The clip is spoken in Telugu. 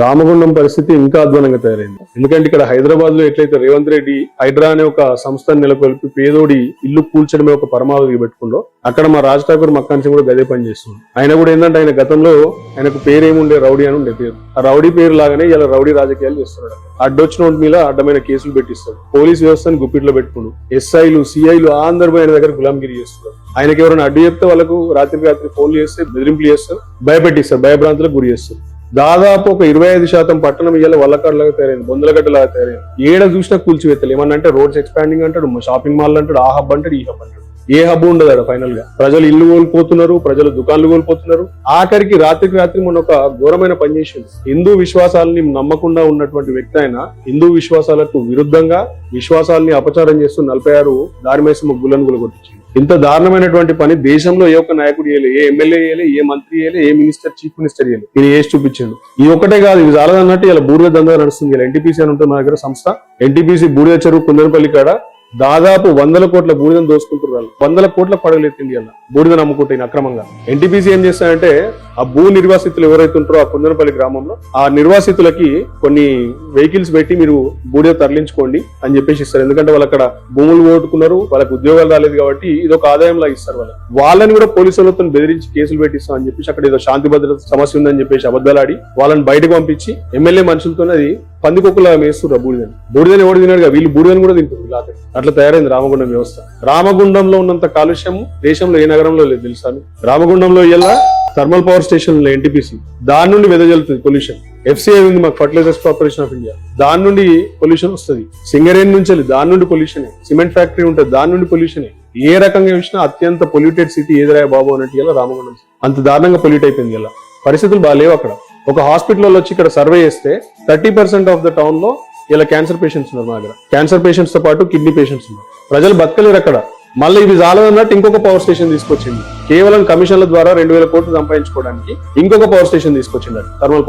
రామగుండం పరిస్థితి ఇంకా అధ్వానంగా తయారైంది. ఎందుకంటే ఇక్కడ హైదరాబాద్ లో ఎట్లయితే రేవంత్ రెడ్డి హైడ్రా అనే ఒక సంస్థను నెలకొల్పి పేదోడి ఇల్లు కూల్చడమే ఒక పరమావధి పెట్టుకుందో, అక్కడ మా రాజ్ ఠాకూర్ మక్కాంచి కూడా గదే పని చేస్తుంది. ఆయన కూడా ఏంటంటే ఆయన గతంలో ఆయనకు పేరేముండే రౌడీ అని ఉండే పేరు. ఆ రౌడీ పేరు లాగానే ఇలా రౌడీ రాజకీయాలు చేస్తున్నాడు. అడ్డొచ్చిన మీద అడ్డమైన కేసులు పెట్టిస్తాడు. పోలీస్ వ్యవస్థను గుప్పిట్లో పెట్టుకుని ఎస్ఐలు సిఐలు అందరూ ఆయన దగ్గర గులాంగిరి చేస్తున్నారు. ఆయనకి ఎవరైనా అడ్డు చెప్తే వాళ్ళకు రాత్రి ఫోన్లు చేస్తే బెదిరింపులు చేస్తారు, భయపెట్టిస్తారు, భయభ్రాంతులకు గురి చేస్తారు. దాదాపు ఒక 25% పట్టణం ఇయ్యాల వల్లకాడులాగా తయారైంది, బొందలగడ్డలాగా తయారైంది. ఏడ చూసినా కూల్చివేత్తలు. ఏమన్నా అంటే రోడ్స్ ఎక్స్పాండింగ్ అంటాడు, షాపింగ్ మాల్ అంటాడు, ఆ హబ్ అంటాడు, ఈ హబ్ అంటాడు. ఏ హబ్ ఉండదు అక్కడ. ఫైనల్ గా ప్రజలు ఇల్లు కోల్పోతున్నారు, ప్రజలు దుకాణాలు కోల్పోతున్నారు. ఆఖరికి రాత్రి మొన్న ఒక ఘోరమైన పని చేసింది. హిందూ విశ్వాసాలని నమ్మకుండా ఉన్నటువంటి వ్యక్తి అయినా హిందూ విశ్వాసాలకు విరుద్ధంగా విశ్వాసాలని అపచారం చేస్తూ 46 దారిమేసమ్మ గుళ్ళను గులగొట్టించింది. ఇంత దారుణమైనటువంటి పని దేశంలో ఏ ఒక్క నాయకుడు చేయలే, ఏ ఎమ్మెల్యే చేయలే, ఏ మంత్రి చేయలే, ఏ మినిస్టర్ చీఫ్ మినిస్టర్ చేయలే. ఇది వేసి చూపించాడు. ఇది ఒకటే కాదు, ఇది చాలదన్నట్టు ఇలా బూడిద దందా నడుస్తుంది. ఇలా ఎన్టీపీసీ అని ఉంటుంది మా దగ్గర సంస్థ. ఎన్టీపీసీ బూడిద చెరువు కుందనపల్లి కాడ దాదాపు 100 కోట్ల బూడిదను దోసుకుంటున్నారు. 100 కోట్ల పడగలెత్తింది అలా బూడిదను అమ్ముకుంటే అక్రమంగా. ఎన్టీపీసీ ఏం చేస్తారంటే ఆ భూ నిర్వాసితులు ఎవరైతే ఉంటారో ఆ కుందనపల్లి గ్రామంలో ఆ నిర్వాసితులకి కొన్ని వెహికల్స్ పెట్టి మీరు బూడిద తరలించుకోండి అని చెప్పేసి ఇస్తారు. ఎందుకంటే వాళ్ళు అక్కడ భూములు పోగొట్టుకున్నారు, వాళ్ళకి ఉద్యోగాలు రాలేదు కాబట్టి ఇది ఒక ఆదాయం లాగా ఇస్తారు. వాళ్ళని కూడా పోలీసులతో బెదిరించి కేసులు పెట్టిస్తాం అని చెప్పేసి అక్కడ ఏదో శాంతి భద్రత సమస్య ఉందని చెప్పేసి అబద్ధాలాడి వాళ్ళని బయటకు పంపించి ఎమ్మెల్యే మనుషులతో అది పందికొక్కులా వేస్తున్నారు బూడిదని ఎవడు తిన్నాడుగా, వీళ్ళు బూడిదని కూడా తింటారు. అట్లా తయారైంది రామగుండం వ్యవస్థ. రామగుండంలో ఉన్నంత కాలుష్యం దేశంలో ఏ నగరంలో లేదు తెలుసా? రామగుండంలో ఇలా థర్మల్ పవర్ స్టేషన్ ఎన్టీపీసీ, దాని నుండి వెదజల్లుతుంది పొల్యూషన్. ఎఫ్సిఐ ఉంది మాకు, ఫర్టిలైజర్స్ కార్పొరేషన్ ఆఫ్ ఇండియా, దాని నుండి పొల్యూషన్ వస్తుంది. సింగరేణి నుంచి దాని నుండి పొల్యూషన్, సిమెంట్ ఫ్యాక్టరీ ఉంటుంది దాని నుండి పొల్యూషన్. ఏ రకంగా చూసినా అత్యంత పొల్యూటెడ్ సిటీ ఏదిరా బాబు అన్నట్టు ఇలా రామగుండం అంత దారుణంగా పొల్యూట్ అయిపోయింది. ఇలా పరిస్థితులు బాగాలేవు అక్కడ. ఒక హాస్పిటల్ వచ్చి ఇక్కడ సర్వే చేస్తే 30% ఆఫ్ ద టౌన్ లో ఇలా క్యాన్సర్ పేషెంట్స్ ఉన్నారు. మా దగ్గర క్యాన్సర్ పేషెంట్స్ తో పాటు కిడ్నీ పేషెంట్స్ ఉన్నారు. ప్రజలు బతకలేరు అక్కడ. మళ్ళీ ఇది చాలదన్నట్టు ఇంకొక పవర్ స్టేషన్ తీసుకొచ్చింది. కేవలం కమిషన్ల ద్వారా 2000 కోట్లు సంపాదించుకోవడానికి ఇంకొక పవర్ స్టేషన్ తీసుకొచ్చింది థర్మల్